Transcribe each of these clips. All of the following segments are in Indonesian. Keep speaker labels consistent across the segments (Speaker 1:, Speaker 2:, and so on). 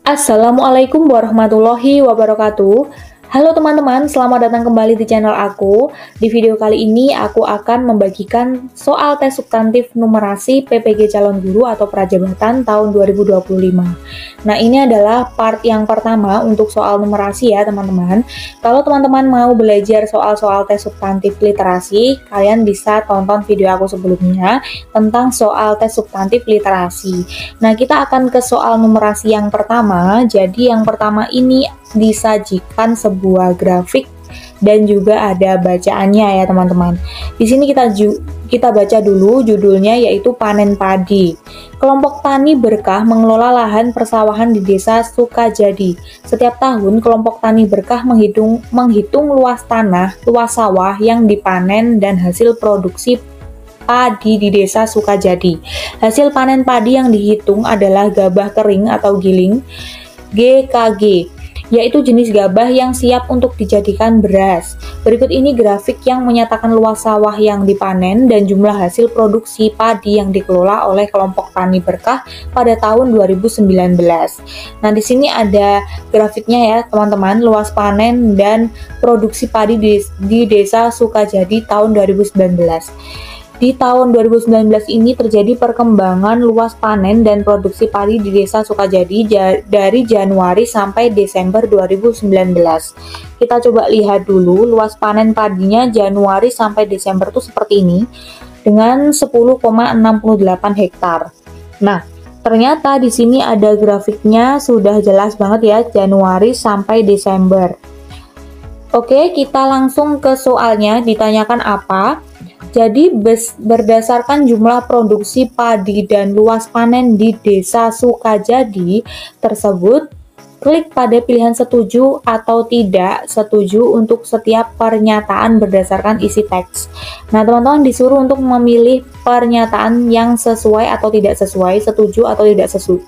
Speaker 1: Assalamualaikum warahmatullahi wabarakatuh. Halo teman-teman, selamat datang kembali di channel aku. Di video kali ini aku akan membagikan soal tes substantif numerasi PPG calon guru atau prajabatan tahun 2025. Nah, ini adalah part yang pertama untuk soal numerasi ya teman-teman. Kalau teman-teman mau belajar soal-soal tes substantif literasi, kalian bisa tonton video aku sebelumnya tentang soal tes substantif literasi. Nah, kita akan ke soal numerasi yang pertama. Jadi yang pertama ini disajikan sebuah grafik dan juga ada bacaannya ya teman-teman. Di sini kita baca dulu judulnya, yaitu panen padi. Kelompok tani berkah mengelola lahan persawahan di Desa Sukajadi. Setiap tahun kelompok tani berkah menghitung luas tanah, luas sawah yang dipanen dan hasil produksi padi di Desa Sukajadi. Hasil panen padi yang dihitung adalah gabah kering atau giling GKG, yaitu jenis gabah yang siap untuk dijadikan beras. Berikut ini grafik yang menyatakan luas sawah yang dipanen dan jumlah hasil produksi padi yang dikelola oleh kelompok tani berkah pada tahun 2019. Nah, di sini ada grafiknya ya teman-teman, luas panen dan produksi padi di Desa Sukajadi tahun 2019. Di tahun 2019 ini terjadi perkembangan luas panen dan produksi padi di Desa Sukajadi dari Januari sampai Desember 2019. Kita coba lihat dulu luas panen padinya Januari sampai Desember itu seperti ini dengan 10,68 hektar. Nah, ternyata di sini ada grafiknya, sudah jelas banget ya Januari sampai Desember. Oke, kita langsung ke soalnya. Ditanyakan apa? Jadi berdasarkan jumlah produksi padi dan luas panen di Desa Sukajadi tersebut, klik pada pilihan setuju atau tidak setuju untuk setiap pernyataan berdasarkan isi teks. Nah, teman-teman disuruh untuk memilih pernyataan yang sesuai atau tidak sesuai, setuju atau tidak sesuai.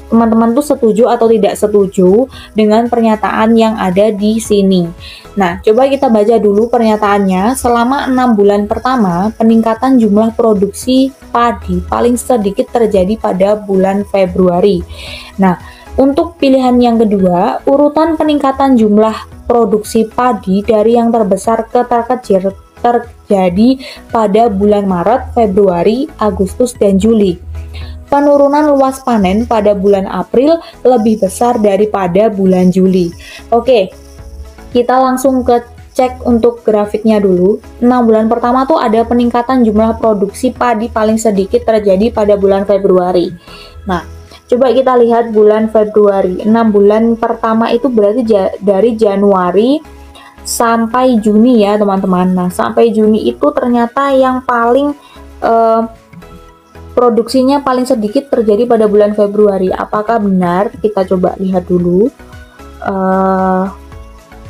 Speaker 1: Teman-teman tuh setuju atau tidak setuju dengan pernyataan yang ada di sini. Nah, coba kita baca dulu pernyataannya. Selama 6 bulan pertama, peningkatan jumlah produksi padi paling sedikit terjadi pada bulan Februari. Nah, untuk pilihan yang kedua, urutan peningkatan jumlah produksi padi dari yang terbesar ke terkecil terjadi pada bulan Maret, Februari, Agustus, dan Juli. Penurunan luas panen pada bulan April lebih besar daripada bulan Juli. Oke, kita langsung ke cek untuk grafiknya dulu. 6 bulan pertama tuh ada peningkatan jumlah produksi padi paling sedikit terjadi pada bulan Februari. Nah, coba kita lihat bulan Februari. 6 bulan pertama itu berarti dari Januari sampai Juni ya teman-teman. Nah, sampai Juni itu ternyata yang paling produksinya paling sedikit terjadi pada bulan Februari. Apakah benar? Kita coba lihat dulu.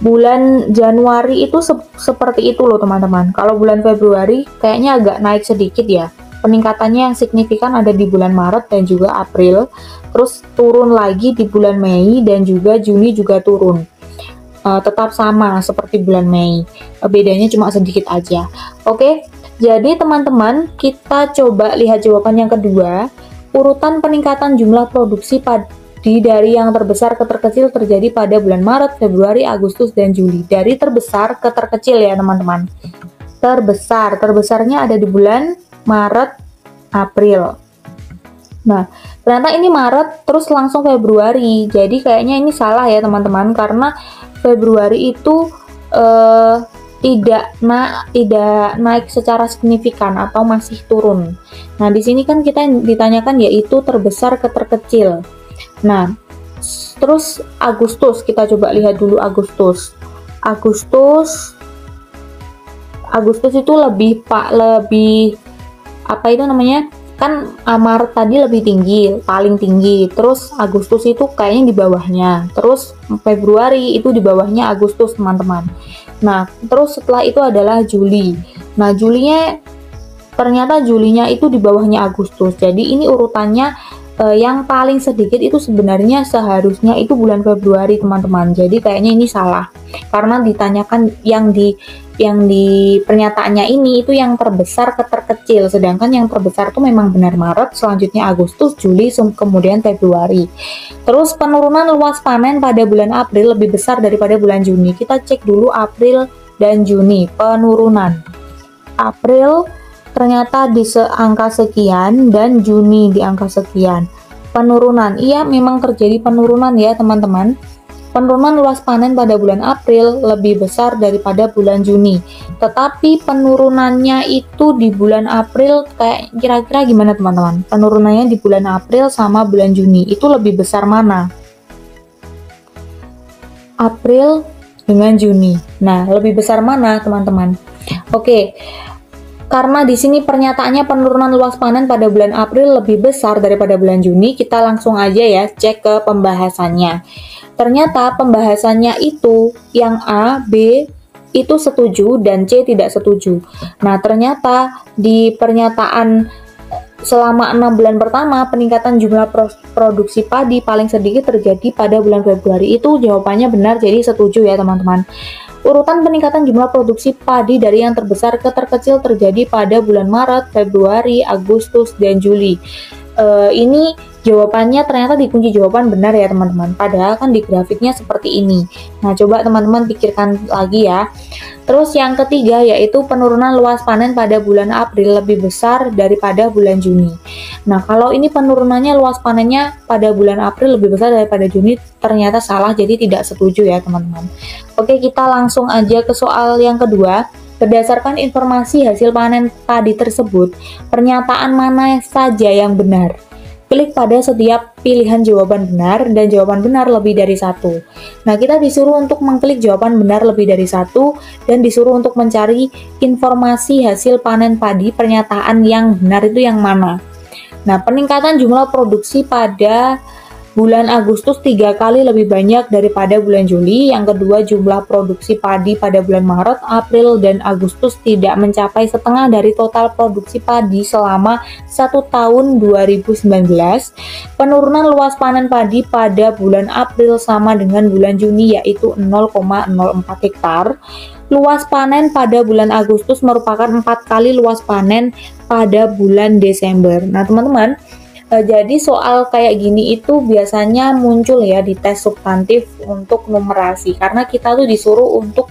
Speaker 1: Bulan Januari itu seperti itu loh teman-teman. Kalau bulan Februari kayaknya agak naik sedikit ya. Peningkatannya yang signifikan ada di bulan Maret dan juga April. Terus turun lagi di bulan Mei dan juga Juni juga turun. Tetap sama seperti bulan Mei. Bedanya cuma sedikit aja. Oke. Jadi teman-teman, kita coba lihat jawaban yang kedua. Urutan peningkatan jumlah produksi padi dari yang terbesar ke terkecil terjadi pada bulan Maret, Februari, Agustus, dan Juli. Dari terbesar ke terkecil ya teman-teman. Terbesarnya ada di bulan Maret, April. Nah, ternyata ini Maret terus langsung Februari. Jadi kayaknya ini salah ya teman-teman, karena Februari itu tidak naik secara signifikan atau masih turun. Nah, di sini kan kita ditanyakan yaitu terbesar ke terkecil. Nah, terus Agustus, kita coba lihat dulu Agustus itu lebih apa itu namanya? Kan Maret tadi lebih tinggi, paling tinggi. Terus Agustus itu kayaknya di bawahnya. Terus Februari itu di bawahnya Agustus, teman-teman. Nah, terus setelah itu adalah Juli. Nah, ternyata Julinya itu di bawahnya Agustus. Jadi ini urutannya yang paling sedikit itu sebenarnya seharusnya itu bulan Februari teman-teman. Jadi kayaknya ini salah karena ditanyakan yang di pernyataannya ini itu yang terbesar ke terkecil, sedangkan yang terbesar itu memang benar Maret, selanjutnya Agustus, Juli, kemudian Februari. Terus penurunan luas panen pada bulan April lebih besar daripada bulan Juni. Kita cek dulu April dan Juni penurunan. April ternyata di angka sekian dan Juni di angka sekian. Penurunan, iya memang terjadi penurunan ya teman-teman. Penurunan luas panen pada bulan April lebih besar daripada bulan Juni. Tetapi penurunannya itu di bulan April kayak kira-kira gimana teman-teman? Penurunannya di bulan April sama bulan Juni itu lebih besar mana? April dengan Juni. Nah, lebih besar mana teman-teman? Oke. Karena di sini pernyataannya penurunan luas panen pada bulan April lebih besar daripada bulan Juni, kita langsung aja ya cek ke pembahasannya. Ternyata pembahasannya itu yang A, B itu setuju dan C tidak setuju. Nah, ternyata di pernyataan selama 6 bulan pertama peningkatan jumlah produksi padi paling sedikit terjadi pada bulan Februari. Itu jawabannya benar, jadi setuju ya teman-teman. Urutan peningkatan jumlah produksi padi dari yang terbesar ke terkecil terjadi pada bulan Maret, Februari, Agustus, dan Juli. Ini jawabannya ternyata di kunci jawaban benar ya teman-teman. Padahal kan di grafiknya seperti ini. Nah, coba teman-teman pikirkan lagi ya. Terus yang ketiga yaitu penurunan luas panen pada bulan April lebih besar daripada bulan Juni. Nah, kalau ini penurunannya luas panennya pada bulan April lebih besar daripada Juni, ternyata salah, jadi tidak setuju ya teman-teman. Oke, kita langsung aja ke soal yang kedua. Berdasarkan informasi hasil panen padi tersebut, pernyataan mana saja yang benar? Klik pada setiap pilihan jawaban benar dan jawaban benar lebih dari satu. Nah, kita disuruh untuk mengklik jawaban benar lebih dari satu dan disuruh untuk mencari informasi hasil panen padi pernyataan yang benar itu yang mana. Nah, peningkatan jumlah produksi pada bulan Agustus 3 kali lebih banyak daripada bulan Juli. Yang kedua, jumlah produksi padi pada bulan Maret, April, dan Agustus tidak mencapai setengah dari total produksi padi selama 1 tahun 2019. Penurunan luas panen padi pada bulan April sama dengan bulan Juni yaitu 0,04 hektar. Luas panen pada bulan Agustus merupakan 4 kali luas panen pada bulan Desember. Nah, teman-teman, jadi soal kayak gini itu biasanya muncul ya di tes substantif untuk numerasi, karena kita tuh disuruh untuk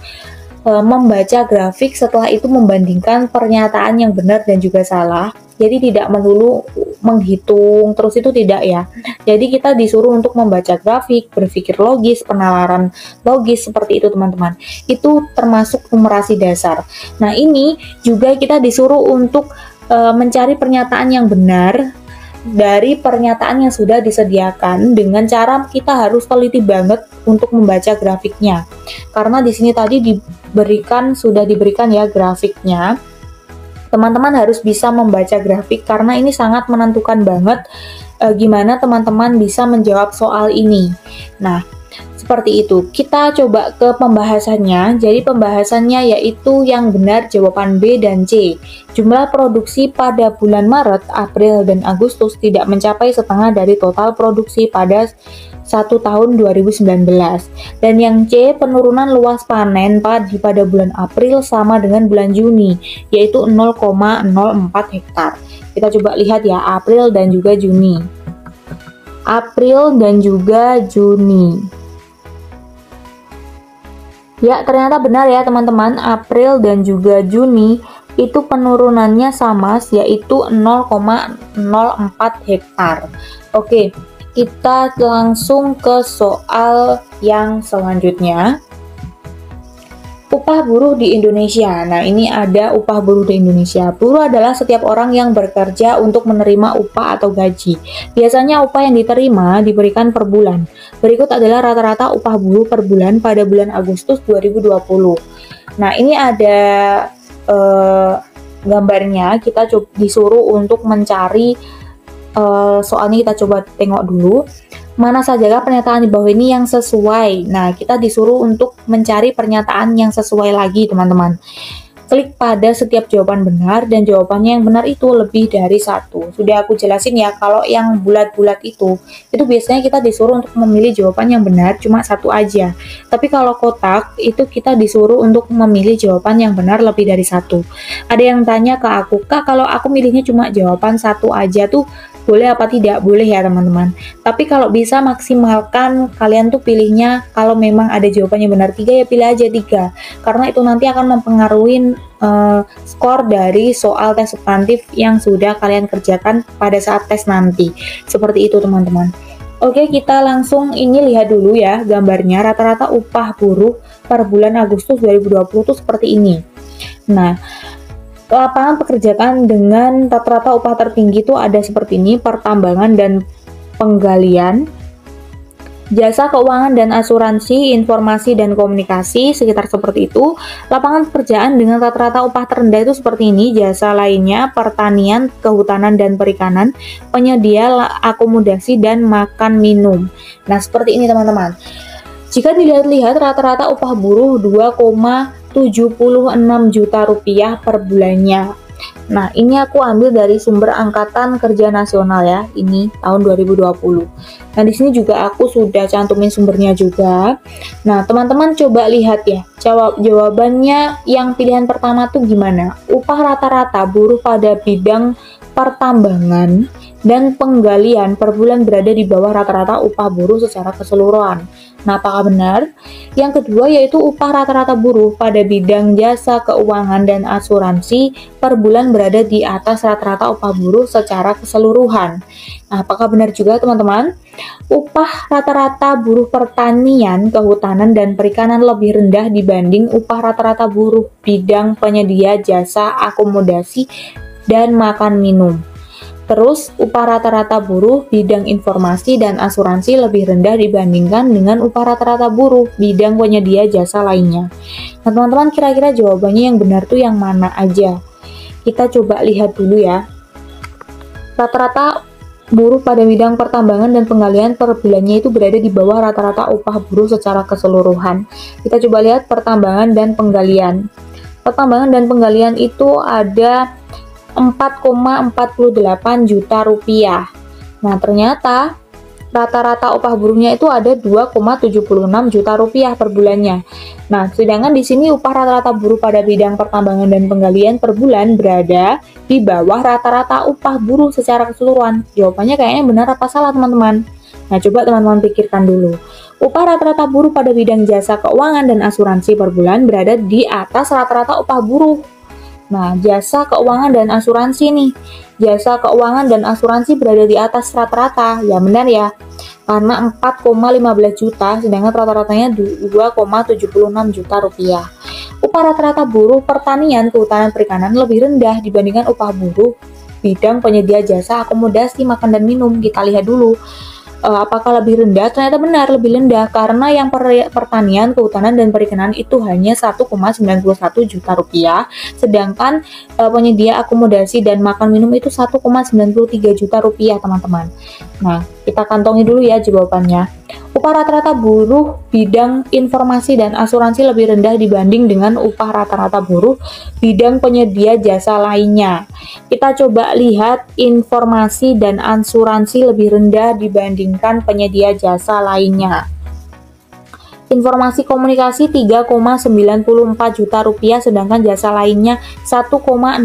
Speaker 1: membaca grafik, setelah itu membandingkan pernyataan yang benar dan juga salah. Jadi tidak melulu menghitung terus, itu tidak ya. Jadi kita disuruh untuk membaca grafik, berpikir logis, penalaran logis, seperti itu teman-teman. Itu termasuk numerasi dasar. Nah, ini juga kita disuruh untuk mencari pernyataan yang benar dari pernyataan yang sudah disediakan dengan cara kita harus teliti banget untuk membaca grafiknya. Karena di sini tadi sudah diberikan ya grafiknya. Teman-teman harus bisa membaca grafik karena ini sangat menentukan banget gimana teman-teman bisa menjawab soal ini. Nah, seperti itu. Kita coba ke pembahasannya. Jadi pembahasannya yaitu yang benar jawaban B dan C. Jumlah produksi pada bulan Maret, April, dan Agustus tidak mencapai setengah dari total produksi pada 1 tahun 2019. Dan yang C, penurunan luas panen padi pada bulan April sama dengan bulan Juni, yaitu 0,04 hektar. Kita coba lihat ya, April dan juga Juni. April dan juga Juni. Ya, ternyata benar ya teman-teman, April dan juga Juni itu penurunannya sama, yaitu 0,04 hektar. Oke, kita langsung ke soal yang selanjutnya. Upah buruh di Indonesia. Nah, ini ada upah buruh di Indonesia. Buruh adalah setiap orang yang bekerja untuk menerima upah atau gaji. Biasanya upah yang diterima diberikan per bulan. Berikut adalah rata-rata upah buruh per bulan pada bulan Agustus 2020. Nah, ini ada gambarnya. Kita disuruh untuk mencari soalnya kita coba tengok dulu. Mana sajakah pernyataan di bawah ini yang sesuai? Nah, kita disuruh untuk mencari pernyataan yang sesuai lagi, teman-teman. klik pada setiap jawaban benar dan jawabannya yang benar itu lebih dari satu. Sudah aku jelasin ya, kalau yang bulat-bulat itu biasanya kita disuruh untuk memilih jawaban yang benar cuma satu aja. Tapi kalau kotak itu kita disuruh untuk memilih jawaban yang benar lebih dari satu. Ada yang tanya ke aku, Kak, kalau aku milihnya cuma jawaban satu aja tuh boleh apa tidak? Boleh ya teman-teman. Tapi kalau bisa maksimalkan kalian tuh pilihnya, kalau memang ada jawabannya benar 3 ya pilih aja 3. Karena itu nanti akan mempengaruhi skor dari soal tes substantif yang sudah kalian kerjakan pada saat tes nanti. Seperti itu teman-teman. Oke, kita langsung ini lihat dulu ya gambarnya. Rata-rata upah buruh per bulan Agustus 2020 tuh seperti ini. Nah, lapangan pekerjaan dengan rata-rata upah tertinggi itu ada seperti ini: pertambangan dan penggalian, jasa keuangan dan asuransi, informasi dan komunikasi, sekitar seperti itu. Lapangan pekerjaan dengan rata-rata upah terendah itu seperti ini: jasa lainnya, pertanian, kehutanan dan perikanan, penyedia akomodasi dan makan minum. Nah, seperti ini teman-teman. Jika dilihat-lihat rata-rata upah buruh 2,76 juta rupiah per bulannya. Nah, ini aku ambil dari sumber Angkatan Kerja Nasional ya, ini tahun 2020. Nah, di sini juga aku sudah cantumin sumbernya juga. Nah, teman-teman coba lihat ya, jawabannya yang pilihan pertama tuh gimana? Upah rata-rata buruh pada bidang pertambangan dan penggalian per bulan berada di bawah rata-rata upah buruh secara keseluruhan. Nah, apakah benar? Yang kedua yaitu upah rata-rata buruh pada bidang jasa keuangan dan asuransi per bulan berada di atas rata-rata upah buruh secara keseluruhan. Nah, apakah benar juga teman-teman? Upah rata-rata buruh pertanian, kehutanan, dan perikanan lebih rendah dibanding upah rata-rata buruh bidang penyedia jasa akomodasi dan makan minum. Terus, upah rata-rata buruh bidang informasi dan asuransi lebih rendah dibandingkan dengan upah rata-rata buruh bidang penyedia jasa lainnya. Nah, teman-teman, kira-kira jawabannya yang benar tuh yang mana aja? Kita coba lihat dulu ya. Rata-rata buruh pada bidang pertambangan dan penggalian per bulannya itu berada di bawah rata-rata upah buruh secara keseluruhan. Kita coba lihat pertambangan dan penggalian. Pertambangan dan penggalian itu ada 4,48 juta rupiah. Nah, ternyata rata-rata upah buruhnya itu ada 2,76 juta rupiah per bulannya. Nah, sedangkan di sini upah rata-rata buruh pada bidang pertambangan dan penggalian per bulan berada di bawah rata-rata upah buruh secara keseluruhan. Jawabannya kayaknya benar apa salah, teman-teman? Nah, coba teman-teman pikirkan dulu. Upah rata-rata buruh pada bidang jasa keuangan dan asuransi per bulan berada di atas rata-rata upah buruh. Nah, jasa keuangan dan asuransi nih. Jasa keuangan dan asuransi berada di atas rata-rata. Ya benar ya. Karena 4,15 juta, sedangkan rata-ratanya 2,76 juta rupiah. Upah rata-rata buruh pertanian, kehutanan, perikanan lebih rendah dibandingkan upah buruh bidang penyedia jasa akomodasi, makan dan minum. Kita lihat dulu. Apakah lebih rendah? Ternyata benar lebih rendah karena yang pertanian, kehutanan, dan perikanan itu hanya 1,91 juta rupiah, sedangkan penyedia akomodasi dan makan minum itu 1,93 juta rupiah, teman-teman. Nah, kita kantongi dulu ya jawabannya. Upah rata-rata buruh bidang informasi dan asuransi lebih rendah dibanding dengan upah rata-rata buruh bidang penyedia jasa lainnya. Kita coba lihat informasi dan asuransi lebih rendah dibandingkan penyedia jasa lainnya. Informasi komunikasi 3,94 juta rupiah, sedangkan jasa lainnya 1,69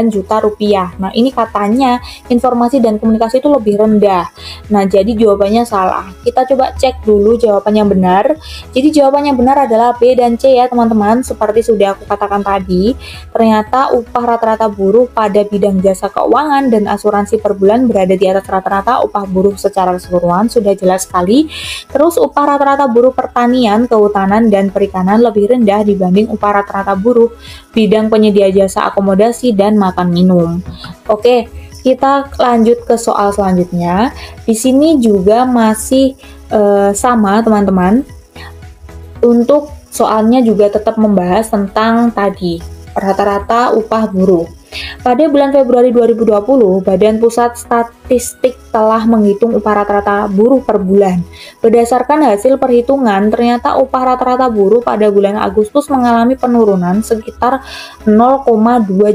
Speaker 1: juta rupiah. Nah, ini katanya informasi dan komunikasi itu lebih rendah. Nah, jadi jawabannya salah. Kita coba cek dulu jawaban yang benar. Jadi jawaban yang benar adalah B dan C ya teman-teman. Seperti sudah aku katakan tadi, ternyata upah rata-rata buruh pada bidang jasa keuangan dan asuransi per bulan berada di atas rata-rata upah buruh secara keseluruhan, sudah jelas sekali. Terus upah rata-rata buruh pertanian, kehutanan, dan perikanan lebih rendah dibanding upah rata-rata buruh bidang penyedia jasa akomodasi dan makan minum. Oke, kita lanjut ke soal selanjutnya. Di sini juga masih sama teman-teman. Untuk soalnya juga tetap membahas tentang tadi rata-rata upah buruh. Pada bulan Februari 2020, Badan Pusat Statistik telah menghitung upah rata-rata buruh per bulan. Berdasarkan hasil perhitungan, ternyata upah rata-rata buruh pada bulan Agustus mengalami penurunan sekitar 0,2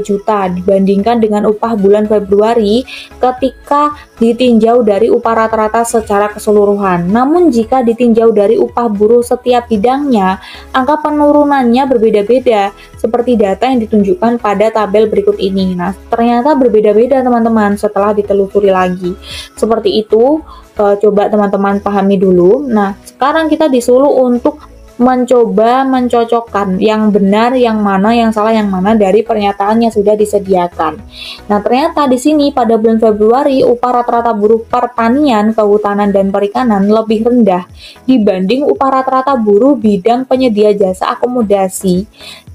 Speaker 1: juta dibandingkan dengan upah bulan Februari ketika ditinjau dari upah rata-rata secara keseluruhan. Namun jika ditinjau dari upah buruh setiap bidangnya, angka penurunannya berbeda-beda seperti data yang ditunjukkan pada tabel berikut ini. Nah, ternyata berbeda-beda teman-teman setelah ditelusuri lagi. Seperti itu, coba teman-teman pahami dulu. Nah, sekarang kita disuruh untuk mencoba mencocokkan yang benar, yang mana, yang salah, yang mana dari pernyataan yang sudah disediakan. Nah, ternyata di sini pada bulan Februari upah rata-rata buruh pertanian, kehutanan, dan perikanan lebih rendah dibanding upah rata-rata buruh bidang penyedia jasa akomodasi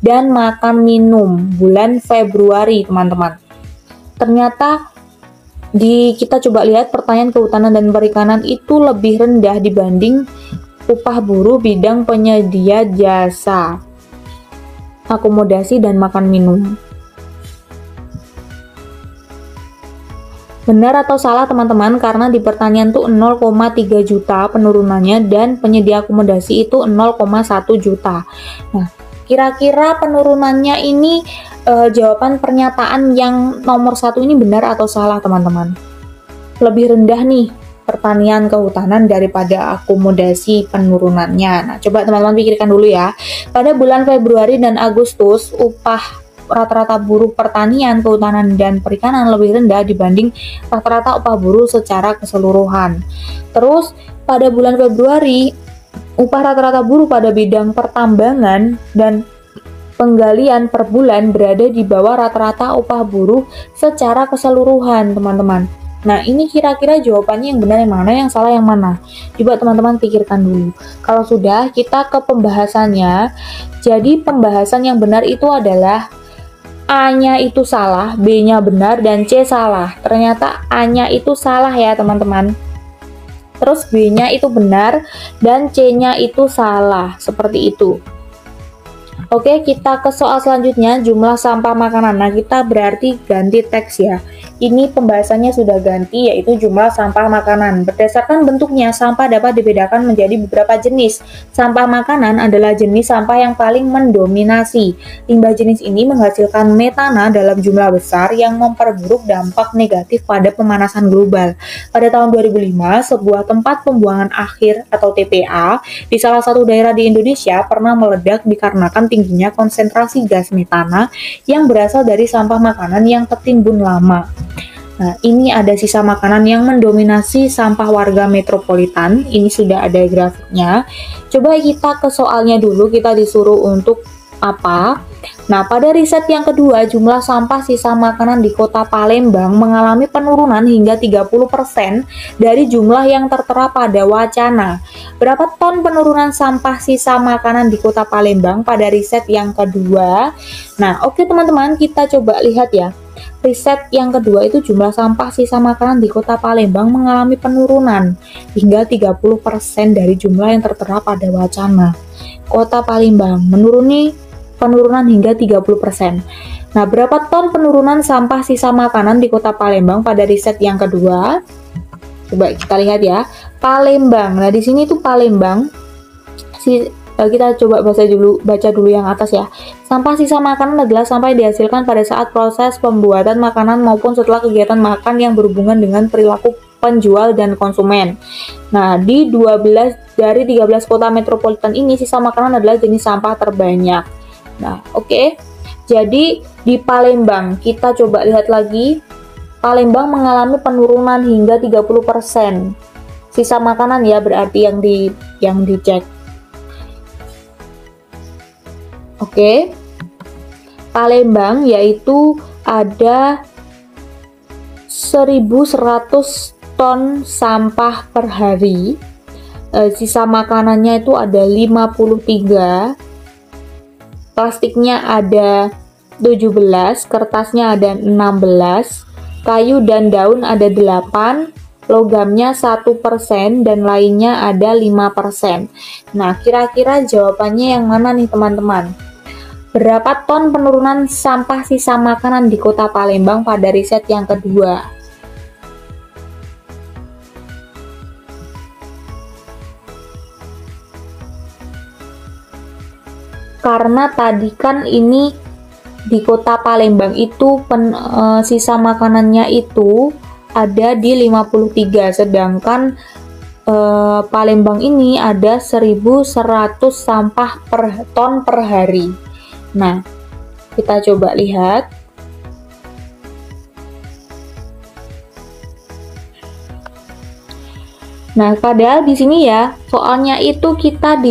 Speaker 1: dan makan minum bulan Februari, teman-teman. Ternyata kita coba lihat pertanian, kehutanan, dan perikanan itu lebih rendah dibanding upah buruh bidang penyedia jasa akomodasi dan makan minum. Benar atau salah teman-teman? Karena di pertanian tuh 0,3 juta penurunannya dan penyedia akomodasi itu 0,1 juta. Nah, kira-kira penurunannya ini jawaban pernyataan yang nomor 1 ini benar atau salah teman-teman? Lebih rendah nih pertanian, kehutanan daripada akomodasi penurunannya. Nah, coba teman-teman pikirkan dulu ya. Pada bulan Februari dan Agustus, upah rata-rata buruh pertanian, kehutanan, dan perikanan lebih rendah dibanding rata-rata upah buruh secara keseluruhan. Terus, pada bulan Februari, upah rata-rata buruh pada bidang pertambangan dan penggalian per bulan berada di bawah rata-rata upah buruh secara keseluruhan, teman-teman. Nah, ini kira-kira jawabannya yang benar yang mana, yang salah yang mana? Coba teman-teman pikirkan dulu. Kalau sudah, kita ke pembahasannya. Jadi, pembahasan yang benar itu adalah A-nya itu salah, B-nya benar, dan C salah. Ternyata A-nya itu salah ya, teman-teman. Terus B-nya itu benar, dan C-nya itu salah. Seperti itu. Oke, kita ke soal selanjutnya, jumlah sampah makanan. Nah, kita berarti ganti teks ya. Ini pembahasannya sudah ganti, yaitu jumlah sampah makanan. Berdasarkan bentuknya, sampah dapat dibedakan menjadi beberapa jenis. Sampah makanan adalah jenis sampah yang paling mendominasi. Limbah jenis ini menghasilkan metana dalam jumlah besar yang memperburuk dampak negatif pada pemanasan global. Pada tahun 2005, sebuah tempat pembuangan akhir atau TPA di salah satu daerah di Indonesia pernah meledak dikarenakan tingginya konsentrasi gas metana yang berasal dari sampah makanan yang tertimbun lama. Nah, ini ada sisa makanan yang mendominasi sampah warga metropolitan. Ini sudah ada grafiknya. Coba kita ke soalnya dulu, kita disuruh untuk apa? Nah, pada riset yang kedua, jumlah sampah sisa makanan di kota Palembang mengalami penurunan hingga 30% dari jumlah yang tertera pada wacana. Berapa ton penurunan sampah sisa makanan di kota Palembang pada riset yang kedua? Nah, oke teman-teman, kita coba lihat ya. Riset yang kedua itu jumlah sampah sisa makanan di kota Palembang mengalami penurunan hingga 30% dari jumlah yang tertera pada wacana. Kota Palembang penurunan hingga 30%. Nah, berapa ton penurunan sampah sisa makanan di kota Palembang pada riset yang kedua? Coba kita lihat ya. Palembang. Nah, di sini tuh Palembang. Kita coba baca dulu yang atas ya. Sampah sisa makanan adalah sampah yang dihasilkan pada saat proses pembuatan makanan maupun setelah kegiatan makan yang berhubungan dengan perilaku penjual dan konsumen. Nah, di 12 dari 13 kota metropolitan ini sisa makanan adalah jenis sampah terbanyak. Nah, oke. Jadi di Palembang kita coba lihat lagi. Palembang mengalami penurunan hingga 30%. Sisa makanan ya berarti yang dicek. Oke. Palembang yaitu ada 1.100 ton sampah per hari. Sisa makanannya itu ada 53. Plastiknya ada 17, kertasnya ada 16, kayu dan daun ada 8, logamnya 1% dan lainnya ada 5%. Nah, kira-kira jawabannya yang mana nih teman-teman? Berapa ton penurunan sampah sisa makanan di kota Palembang pada riset yang kedua? karena tadi kan ini di kota Palembang itu sisa makanannya itu ada di 53, sedangkan Palembang ini ada 1.100 sampah per ton per hari. Nah, kita coba lihat. Nah, padahal di sini ya, soalnya itu kita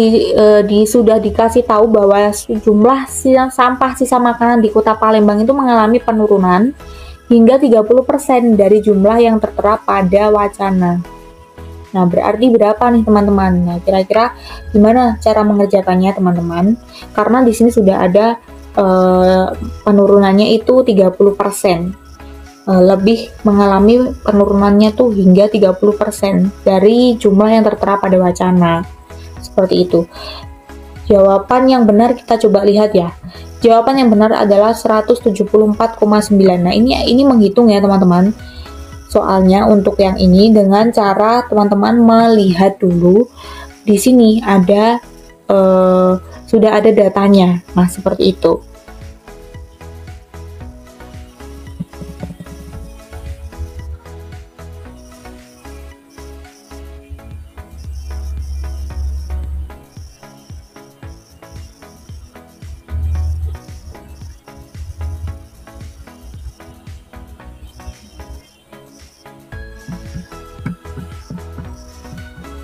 Speaker 1: sudah dikasih tahu bahwa jumlah sampah sisa makanan di kota Palembang itu mengalami penurunan hingga 30% dari jumlah yang tertera pada wacana. Nah, berarti berapa nih teman-teman? Nah, kira-kira gimana cara mengerjakannya teman-teman? Karena di sini sudah ada penurunannya itu 30%. Lebih mengalami penurunannya tuh hingga 30% dari jumlah yang tertera pada wacana. Seperti itu. Jawaban yang benar kita coba lihat ya. Jawaban yang benar adalah 174,9. Nah, ini menghitung ya teman-teman. Soalnya untuk yang ini dengan cara teman-teman melihat dulu di sini ada sudah ada datanya. Nah, seperti itu.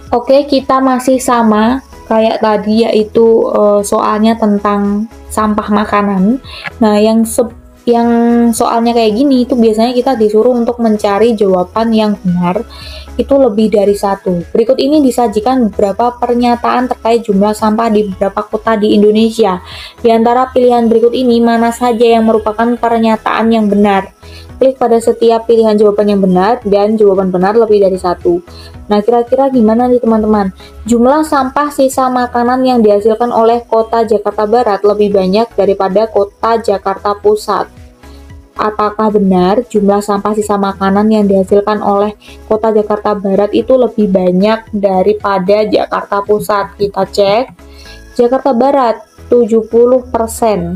Speaker 1: Oke, kita masih sama kayak tadi, yaitu soalnya tentang sampah makanan. Nah, yang soalnya kayak gini itu biasanya kita disuruh untuk mencari jawaban yang benar itu lebih dari satu. Berikut ini disajikan beberapa pernyataan terkait jumlah sampah di beberapa kota di Indonesia. Di antara pilihan berikut ini, mana saja yang merupakan pernyataan yang benar? Klik pada setiap pilihan jawaban yang benar dan jawaban benar lebih dari satu. Nah, kira-kira gimana nih teman-teman? Jumlah sampah sisa makanan yang dihasilkan oleh kota Jakarta Barat lebih banyak daripada kota Jakarta Pusat. Apakah benar jumlah sampah sisa makanan yang dihasilkan oleh kota Jakarta Barat itu lebih banyak daripada Jakarta Pusat? Kita cek. Jakarta Barat 70%.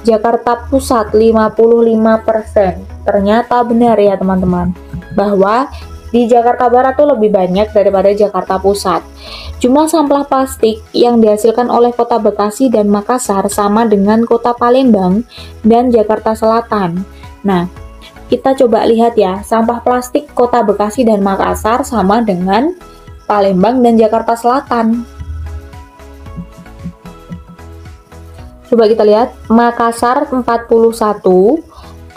Speaker 1: Jakarta Pusat 55%. Ternyata benar ya teman-teman, bahwa di Jakarta Barat tuh lebih banyak daripada Jakarta Pusat. Jumlah sampah plastik yang dihasilkan oleh kota Bekasi dan Makassar sama dengan kota Palembang dan Jakarta Selatan. Nah, kita coba lihat ya, sampah plastik kota Bekasi dan Makassar sama dengan Palembang dan Jakarta Selatan. Coba kita lihat, Makassar 41,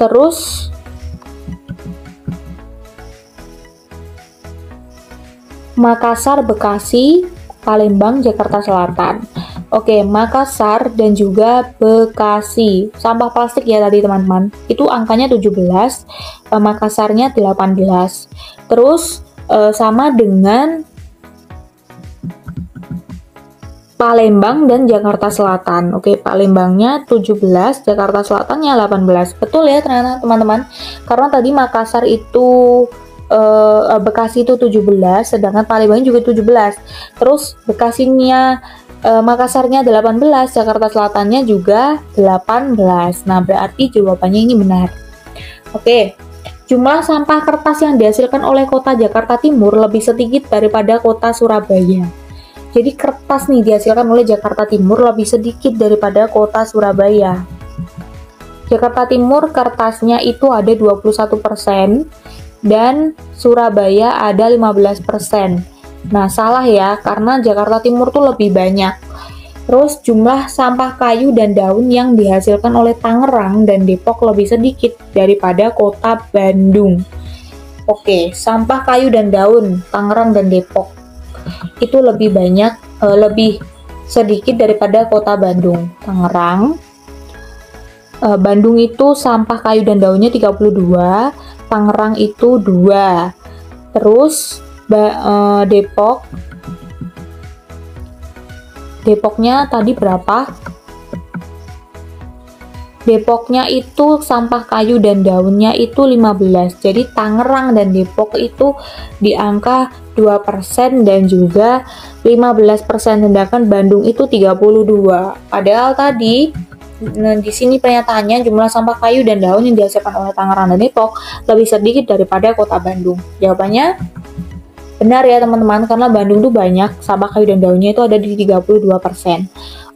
Speaker 1: terus Makassar, Bekasi, Palembang, Jakarta Selatan. Oke, Makassar dan juga Bekasi. Sampah plastik ya tadi teman-teman. Itu angkanya 17, Makassarnya 18. Terus sama dengan Palembang dan Jakarta Selatan. Oke, Palembangnya 17, Jakarta Selatannya 18. Betul ya ternyata teman-teman. Karena tadi Makassar itu Bekasi itu 17, sedangkan Palembang juga 17. Terus Bekasinya Makassarnya 18, Jakarta Selatannya juga 18. Nah, berarti jawabannya ini benar. Oke. Jumlah sampah kertas yang dihasilkan oleh kota Jakarta Timur lebih sedikit daripada kota Surabaya. Jadi kertas nih dihasilkan oleh Jakarta Timur lebih sedikit daripada kota Surabaya. Jakarta Timur kertasnya itu ada 21%. Dan Surabaya ada 15%. Nah, salah ya, karena Jakarta Timur tuh lebih banyak. Terus jumlah sampah kayu dan daun yang dihasilkan oleh Tangerang dan Depok lebih sedikit daripada kota Bandung. Oke, sampah kayu dan daun Tangerang dan Depok itu lebih banyak, lebih sedikit daripada kota Bandung. Tangerang, Bandung itu sampah kayu dan daunnya 32, Tangerang itu 2. Terus Depoknya tadi berapa? Depoknya itu sampah kayu dan daunnya itu 15. Jadi Tangerang dan Depok itu di angka 2% dan juga 15%, sedangkan Bandung itu 32. Padahal tadi di sini pernyataannya jumlah sampah kayu dan daun yang dihasilkan oleh Tangerang dan Depok lebih sedikit daripada kota Bandung. Jawabannya benar ya teman-teman, karena Bandung tuh banyak sampah kayu dan daunnya itu ada di 32%.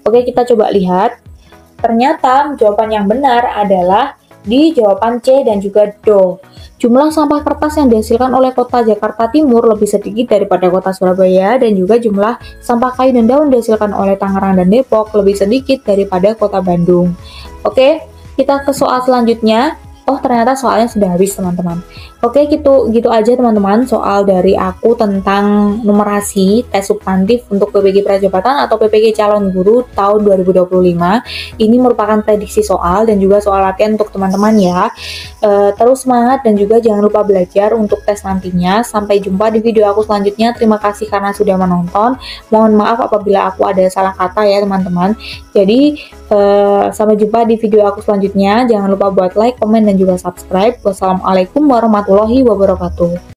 Speaker 1: Oke, kita coba lihat. Ternyata jawaban yang benar adalah di jawaban C dan juga Do. Jumlah sampah kertas yang dihasilkan oleh kota Jakarta Timur lebih sedikit daripada kota Surabaya, dan juga jumlah sampah kayu dan daun dihasilkan oleh Tangerang dan Depok lebih sedikit daripada kota Bandung. Oke, kita ke soal selanjutnya. Oh, ternyata soalnya sudah habis teman-teman. Oke, gitu aja teman-teman soal dari aku tentang numerasi tes substantif untuk PPG Prajabatan atau PPG Calon Guru tahun 2025. Ini merupakan prediksi soal dan juga soal latihan untuk teman-teman ya. Terus semangat dan juga jangan lupa belajar untuk tes nantinya. Sampai jumpa di video aku selanjutnya. Terima kasih karena sudah menonton. Mohon maaf apabila aku ada salah kata ya teman-teman. Jadi sampai jumpa di video aku selanjutnya. Jangan lupa buat like, komen, dan juga subscribe. Wassalamualaikum warahmatullahi wabarakatuh.